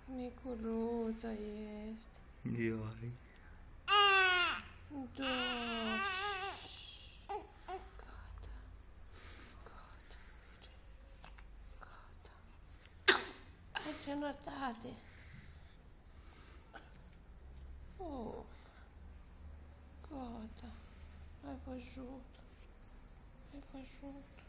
Miculuța este. Ioi. Da. Gata. Gata, bine. Gata. Ai sănătate. Uf. Gata. Ai văzut. Ai văzut.